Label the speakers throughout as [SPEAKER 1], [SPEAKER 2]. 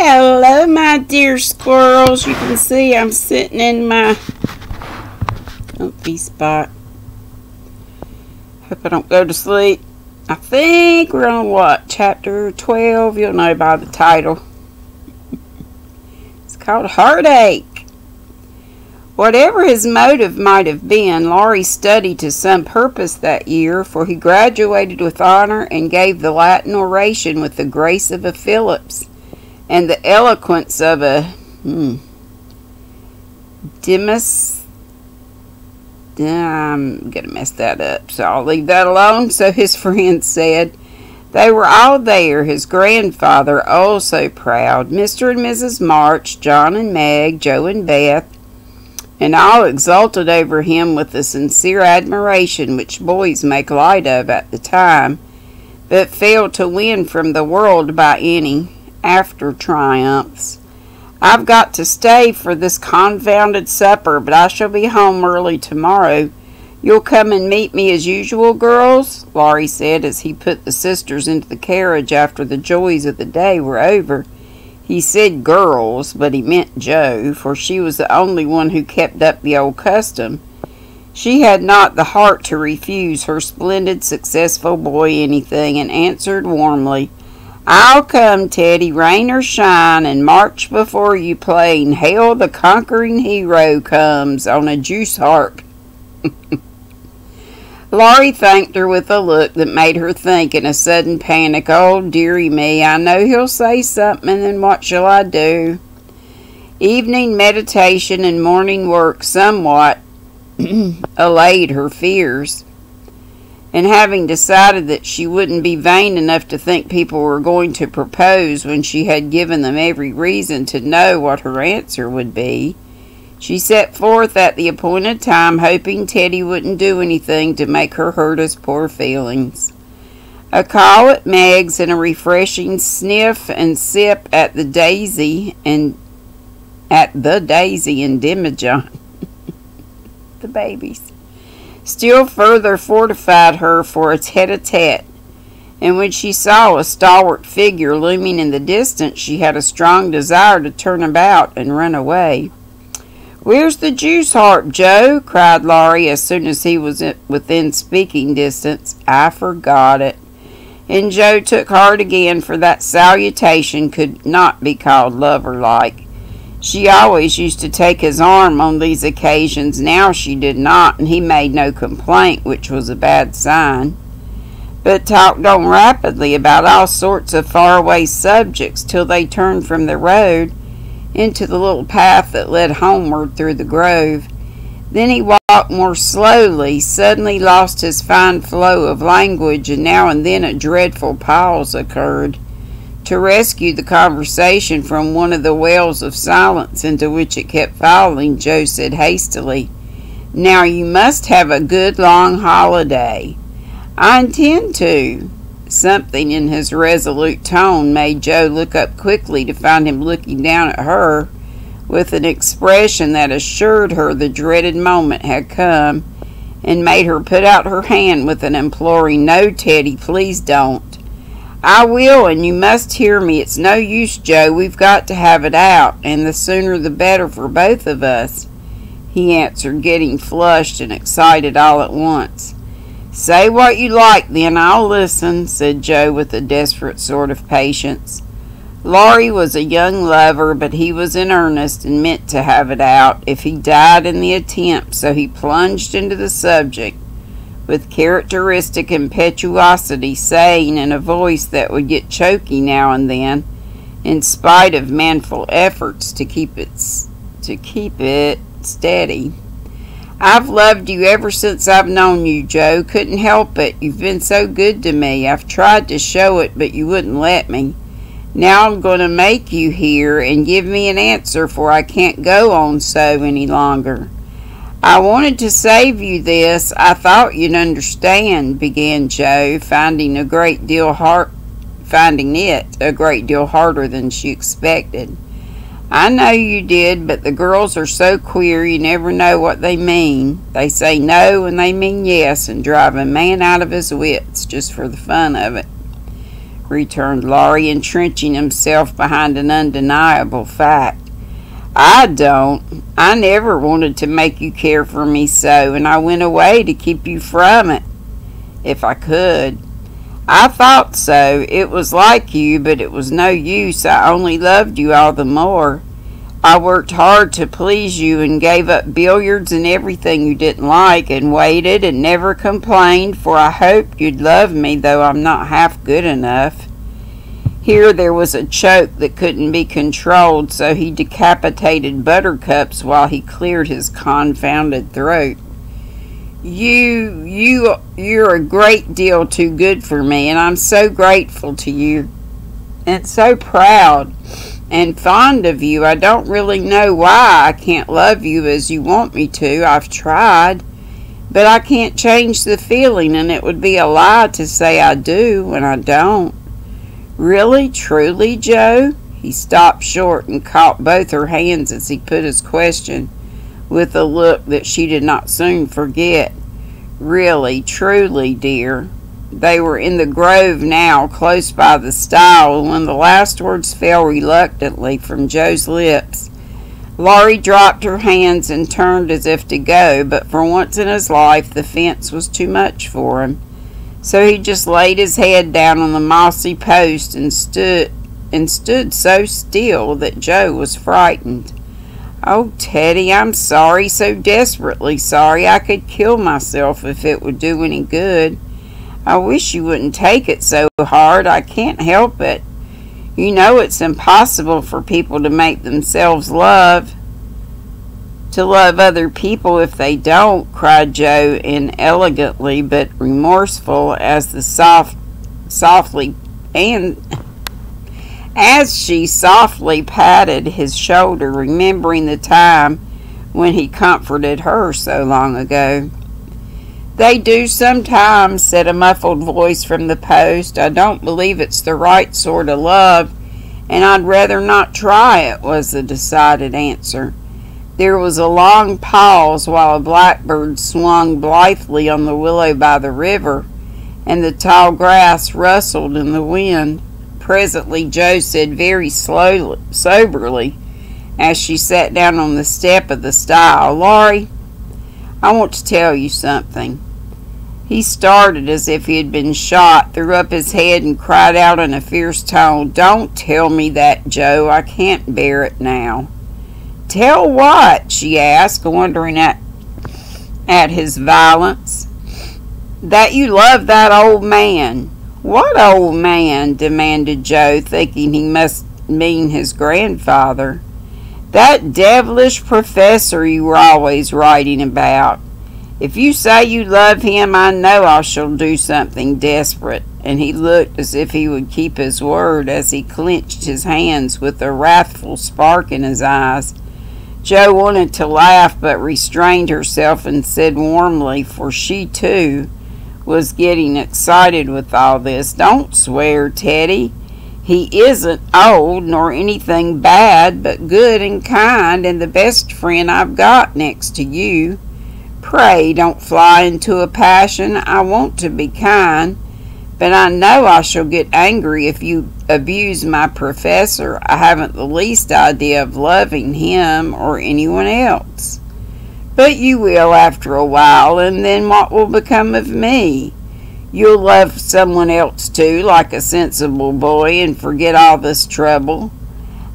[SPEAKER 1] Hello, my dear squirrels. You can see I'm sitting in my comfy spot. Hope I don't go to sleep. I think we're on what? Chapter 12? You'll know by the title. It's called Heartache. Whatever his motive might have been, Laurie studied to some purpose that year, for he graduated with honor and gave the Latin oration with the grace of a Phillips and the eloquence of a Demas. I'm going to mess that up, so I'll leave that alone. So his friends said. They were all there, his grandfather, oh so proud, Mr. and Mrs. March, John and Meg, Joe and Beth, and all exulted over him with the sincere admiration which boys make light of at the time, but fail to win from the world by any after triumphs. I've got to stay for this confounded supper, but I shall be home early tomorrow. You'll come and meet me as usual, girls? Laurie said as he put the sisters into the carriage after the joys of the day were over. He said girls, but he meant Jo, for she was the only one who kept up the old custom. She had not the heart to refuse her splendid, successful boy anything, and answered warmly, I'll come, Teddy, rain or shine, and march before you plain. Hail the conquering hero comes on a juice harp. Laurie thanked her with a look that made her think in a sudden panic, oh, dearie me, I know he'll say something, and what shall I do? Evening meditation and morning work somewhat allayed her fears, and having decided that she wouldn't be vain enough to think people were going to propose when she had given them every reason to know what her answer would be, she set forth at the appointed time, hoping Teddy wouldn't do anything to make her hurt his poor feelings. A call at Meg's and a refreshing sniff and sip at the Daisy and Demijohn, the babies, still further fortified her for a tete-a-tete, and when she saw a stalwart figure looming in the distance, she had a strong desire to turn about and run away. Where's the juice harp, Joe? Cried Laurie as soon as he was within speaking distance. I forgot it. And Joe took heart again, for that salutation could not be called lover-like. She always used to take his arm on these occasions. Now she did not, and he made no complaint, which was a bad sign, but talked on rapidly about all sorts of faraway subjects till they turned from the road into the little path that led homeward through the grove. Then he walked more slowly, suddenly lost his fine flow of language, and now and then a dreadful pause occurred. To rescue the conversation from one of the wells of silence into which it kept falling, Joe said hastily, Now you must have a good long holiday. I intend to. Something in his resolute tone made Joe look up quickly to find him looking down at her with an expression that assured her the dreaded moment had come, and made her put out her hand with an imploring, No, Teddy, please don't. I will, and you must hear me. It's no use, Joe. We've got to have it out, and the sooner the better for both of us, he answered, getting flushed and excited all at once. Say what you like, then I'll listen, said Joe with a desperate sort of patience. Laurie was a young lover, but he was in earnest and meant to have it out if he died in the attempt, so he plunged into the subject with characteristic impetuosity, saying in a voice that would get choky now and then, in spite of manful efforts to keep it steady. I've loved you ever since I've known you, Joe. Couldn't help it. You've been so good to me. I've tried to show it, but you wouldn't let me. Now I'm going to make you hear and give me an answer, for I can't go on so any longer. I wanted to save you this. I thought you'd understand, began Joe, finding it a great deal harder than she expected. I know you did, but the girls are so queer you never know what they mean. They say no and they mean yes and drive a man out of his wits just for the fun of it. returned Laurie, entrenching himself behind an undeniable fact. I don't. I never wanted to make you care for me so, and I went away to keep you from it, if I could. I thought so. It was like you, but it was no use. I only loved you all the more. I worked hard to please you and gave up billiards and everything you didn't like and waited and never complained, for I hoped you'd love me, though I'm not half good enough. Here there was a choke that couldn't be controlled, so he decapitated Buttercups while he cleared his confounded throat. You're a great deal too good for me, and I'm so grateful to you and so proud and fond of you. I don't really know why I can't love you as you want me to. I've tried, but I can't change the feeling, and it would be a lie to say I do when I don't. Really, truly, Joe? He stopped short and caught both her hands as he put his question with a look that she did not soon forget. Really, truly, dear. They were in the grove now, close by the stile, and when the last words fell reluctantly from Joe's lips, Laurie dropped her hands and turned as if to go, but for once in his life the fence was too much for him. So he just laid his head down on the mossy post and stood so still that Joe was frightened. Oh, Teddy, I'm sorry, so desperately sorry. I could kill myself if it would do any good. I wish you wouldn't take it so hard. I can't help it. You know it's impossible for people to make themselves love other people if they don't, cried Joe, inelegantly but remorseful as she softly patted his shoulder, remembering the time when he comforted her so long ago. They do sometimes, said a muffled voice from the post. I don't believe it's the right sort of love, and I'd rather not try it, was the decided answer. There was a long pause while a blackbird swung blithely on the willow by the river, and the tall grass rustled in the wind. Presently Joe said very soberly, as she sat down on the step of the stile, Laurie, I want to tell you something. He started as if he had been shot, threw up his head, and cried out in a fierce tone, Don't tell me that, Joe. I can't bear it now. Tell what? She asked, wondering at his violence. That you love that old man. What old man? Demanded Joe, thinking he must mean his grandfather. That devilish professor you were always writing about. If you say you love him, I know I shall do something desperate. And he looked as if he would keep his word as he clenched his hands with a wrathful spark in his eyes. Joe wanted to laugh, but restrained herself and said warmly, for she too was getting excited with all this, Don't swear, Teddy. He isn't old nor anything bad, but good and kind, and the best friend I've got next to you. Pray don't fly into a passion. I want to be kind, but I know I shall get angry if you abuse my professor. I haven't the least idea of loving him or anyone else. But you will after a while, and then what will become of me? You'll love someone else too, like a sensible boy, and forget all this trouble.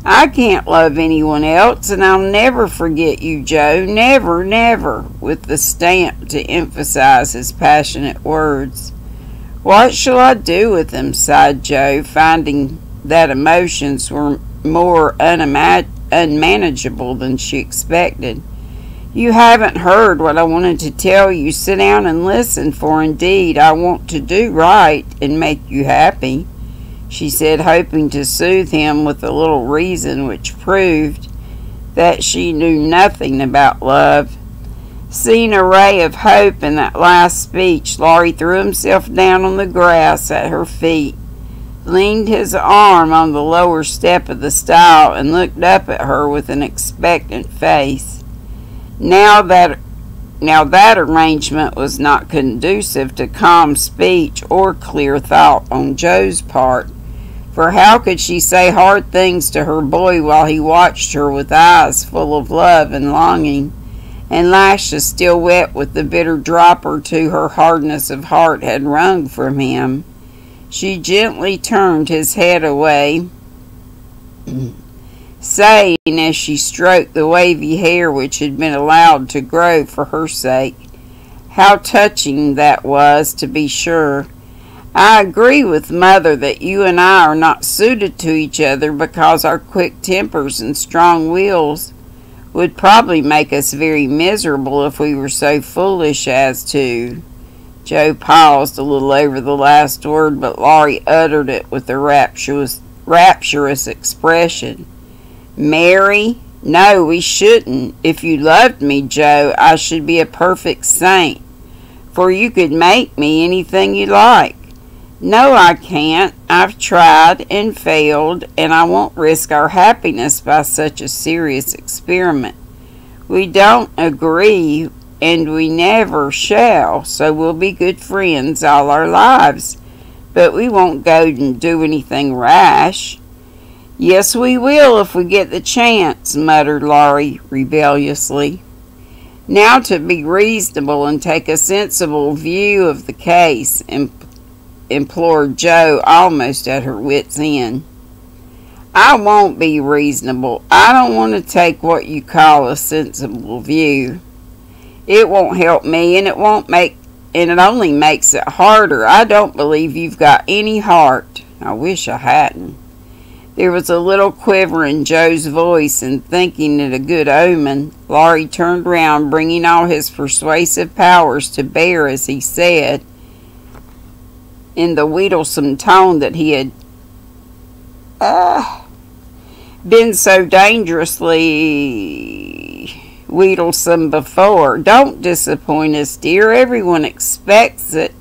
[SPEAKER 1] I can't love anyone else, and I'll never forget you, Joe. Never, never, with the stamp to emphasize his passionate words. What shall I do with them? Sighed Joe, finding that emotions were more unmanageable than she expected. You haven't heard what I wanted to tell you. Sit down and listen, for indeed I want to do right and make you happy, she said, hoping to soothe him with a little reason which proved that she knew nothing about love. Seeing a ray of hope in that last speech, Laurie threw himself down on the grass at her feet, leaned his arm on the lower step of the stile, and looked up at her with an expectant face. Now that arrangement was not conducive to calm speech or clear thought on Joe's part, For how could she say hard things to her boy while he watched her with eyes full of love and longing, and lashes still wet with the bitter drop or two her hardness of heart had wrung from him? She gently turned his head away, saying as she stroked the wavy hair which had been allowed to grow for her sake, "How touching that was, to be sure. I agree with Mother that you and I are not suited to each other because our quick tempers and strong wills would probably make us very miserable if we were so foolish as to—" Joe paused a little over the last word, but Laurie uttered it with a rapturous expression. "Marry? No, we shouldn't. If you loved me, Joe, I should be a perfect saint, for you could make me anything you like. No, I can't. I've tried and failed, and I won't risk our happiness by such a serious experiment. We don't agree, and we never shall, so we'll be good friends all our lives, but we won't go and do anything rash." "Yes, we will if we get the chance," muttered Laurie rebelliously. "Now to be reasonable and take a sensible view of the case," implored Joe, almost at her wit's end. "I won't be reasonable. I don't want to take what you call a sensible view. It won't help me, and it only makes it harder. I don't believe you've got any heart." I wish I hadn't. There was a little quiver in Joe's voice, and thinking it a good omen, Laurie turned round, bringing all his persuasive powers to bear as he said, in the wheedlesome tone that he had been so dangerously wheedlesome before, "Don't disappoint us, dear. Everyone expects it.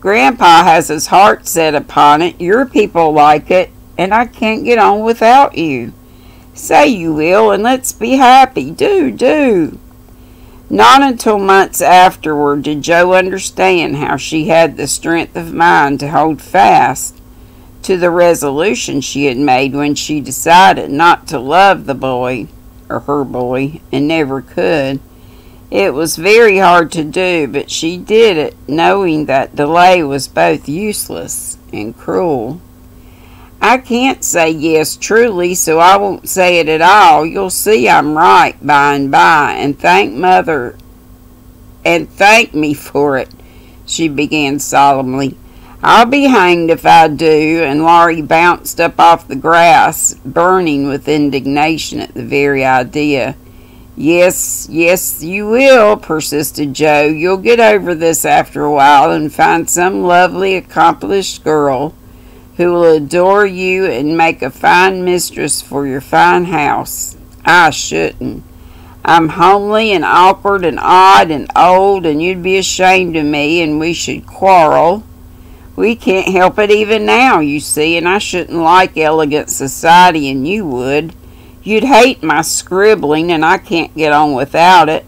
[SPEAKER 1] Grandpa has his heart set upon it. Your people like it, and I can't get on without you. Say you will, and let's be happy. Do. Not until months afterward did Joe understand how she had the strength of mind to hold fast to the resolution she had made when she decided not to love the boy, or her boy, and never could. It was very hard to do, but she did it, knowing that delay was both useless and cruel. "I can't say yes truly, so I won't say it at all. You'll see I'm right by and by, and thank Mother, and thank me for it," she began solemnly. "I'll be hanged if I do," and Laurie bounced up off the grass, burning with indignation at the very idea. Yes, you will," persisted Joe. "You'll get over this after a while and find some lovely, accomplished girl who will adore you and make a fine mistress for your fine house. I shouldn't. I'm homely and awkward and odd and old, and you'd be ashamed of me, and we should quarrel. We can't help it even now, you see, and I shouldn't like elegant society, and you would. You'd hate my scribbling, and I can't get on without it.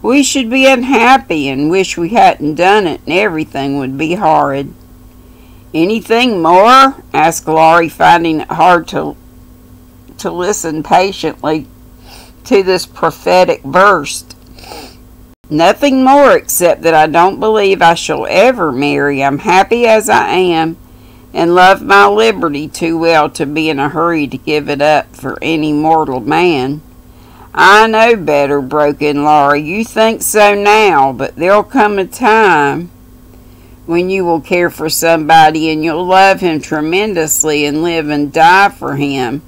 [SPEAKER 1] We should be unhappy and wish we hadn't done it, and everything would be horrid." "Anything more?" asked Laurie, finding it hard to listen patiently to this prophetic burst. "Nothing more, except that I don't believe I shall ever marry. I'm happy as I am, and love my liberty too well to be in a hurry to give it up for any mortal man." "I know better," broke in Laurie. "You think so now, but there'll come a time when you will care for somebody, and you'll love him tremendously and live and die for him.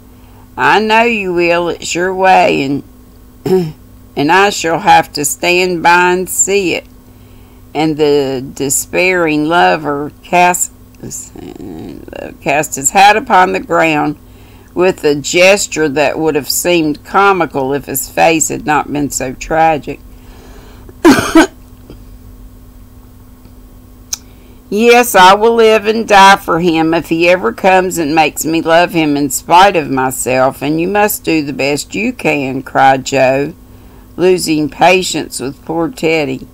[SPEAKER 1] I know you will. It's your way, and and I shall have to stand by and see it." And the despairing lover cast his hat upon the ground with a gesture that would have seemed comical if his face had not been so tragic. "Yes, I will live and die for him if he ever comes and makes me love him in spite of myself, and you must do the best you can," cried Joe, losing patience with poor Teddy.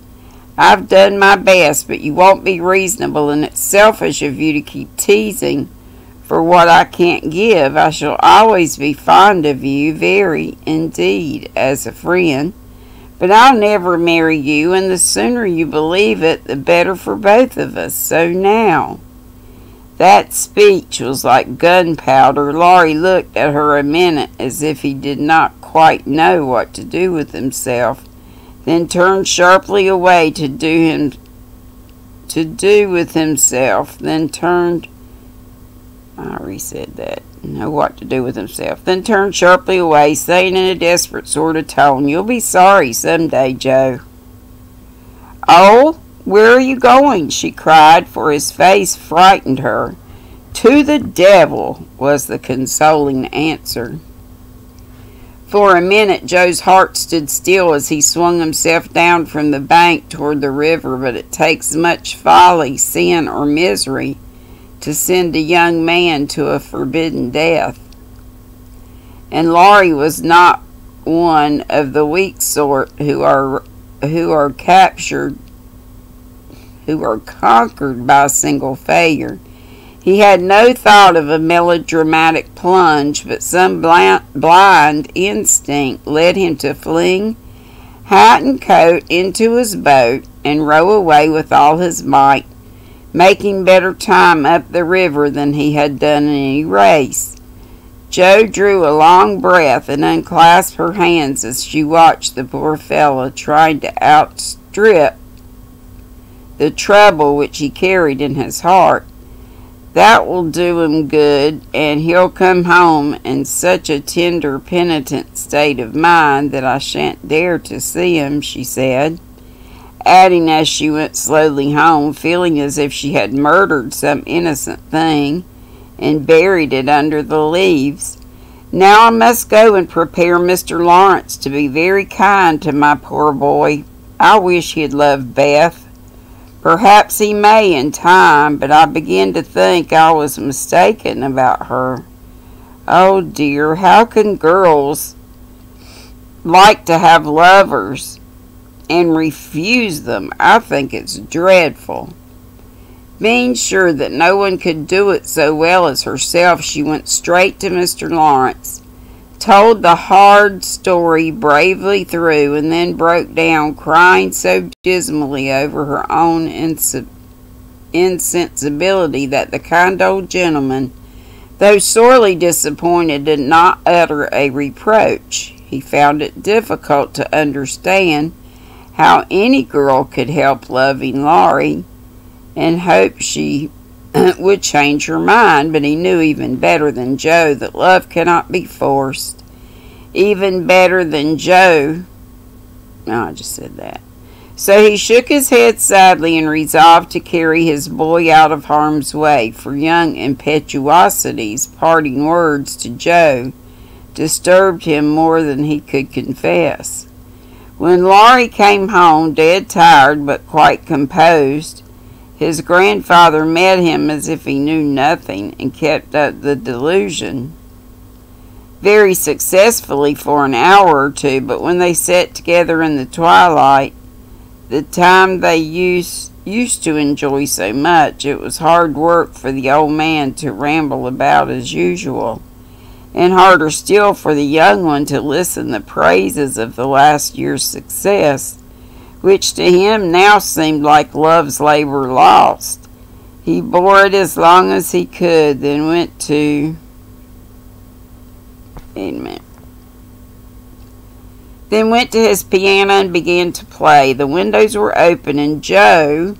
[SPEAKER 1] "I've done my best, but you won't be reasonable, and it's selfish of you to keep teasing, For what I can't give, I shall always be fond of you, very indeed, as a friend. But I'll never marry you, and the sooner you believe it, the better for both of us. So now." That speech was like gunpowder. Laurie looked at her a minute as if he did not quite know what to do with himself, then turned sharply away to do with himself, then turned I already said that. Know what to do with himself. Then turned sharply away, saying in a desperate sort of tone, "You'll be sorry someday, Joe." "Oh, where are you going?" she cried, for his face frightened her. "To the devil," was the consoling answer. For a minute Joe's heart stood still as he swung himself down from the bank toward the river, but it takes much folly, sin, or misery to send a young man to a forbidden death. And Laurie was not one of the weak sort who are conquered by a single failure. He had no thought of a melodramatic plunge, but some blind instinct led him to fling hat and coat into his boat and row away with all his might, making better time up the river than he had done in any race. Joe drew a long breath and unclasped her hands as she watched the poor fellow trying to outstrip the trouble which he carried in his heart. "That will do him good, and he'll come home in such a tender, penitent state of mind that I shan't dare to see him," she said, adding as she went slowly home, feeling as if she had murdered some innocent thing and buried it under the leaves, "Now I must go and prepare Mr. Lawrence to be very kind to my poor boy. I wish he'd love Beth. Perhaps he may in time, but I begin to think I was mistaken about her. Oh dear, how can girls like to have lovers and refuse them? I think it's dreadful." Being sure that no one could do it so well as herself, she went straight to Mr. Lawrence, told the hard story bravely through, and then broke down, crying so dismally over her own insensibility that the kind old gentleman, though sorely disappointed, did not utter a reproach. He found it difficult to understand how any girl could help loving Laurie, and hoped she would change her mind, but he knew even better than Joe that love cannot be forced. Even better than Joe. No, I just said that. So he shook his head sadly and resolved to carry his boy out of harm's way, for young impetuosity's parting words to Joe disturbed him more than he could confess. When Laurie came home, dead tired but quite composed, his grandfather met him as if he knew nothing, and kept up the delusion very successfully for an hour or two. But when they sat together in the twilight, the time they used to enjoy so much, it was hard work for the old man to ramble about as usual, and harder still for the young one to listen the praises of the last year's success, which to him now seemed like love's labor lost. He bore it as long as he could, then went to his piano and began to play. The windows were open, and Joe,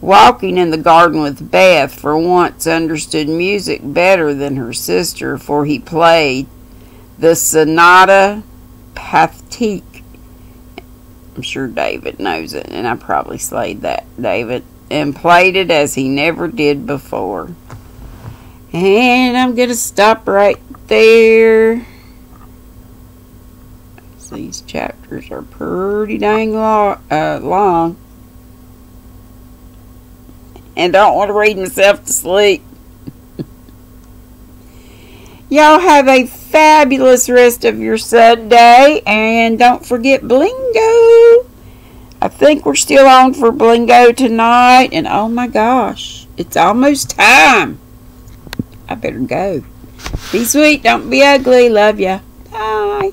[SPEAKER 1] walking in the garden with Beth, for once understood music better than her sister, for he played the Sonata Pathétique. I'm sure David knows it, and I probably slayed that, David, and played it as he never did before. And I'm going to stop right there. These chapters are pretty dang long. And don't want to read myself to sleep. Y'all have a fabulous rest of your Sunday. And don't forget Blingo. I think we're still on for Blingo tonight. And oh my gosh, it's almost time. I better go. Be sweet. Don't be ugly. Love ya. Bye.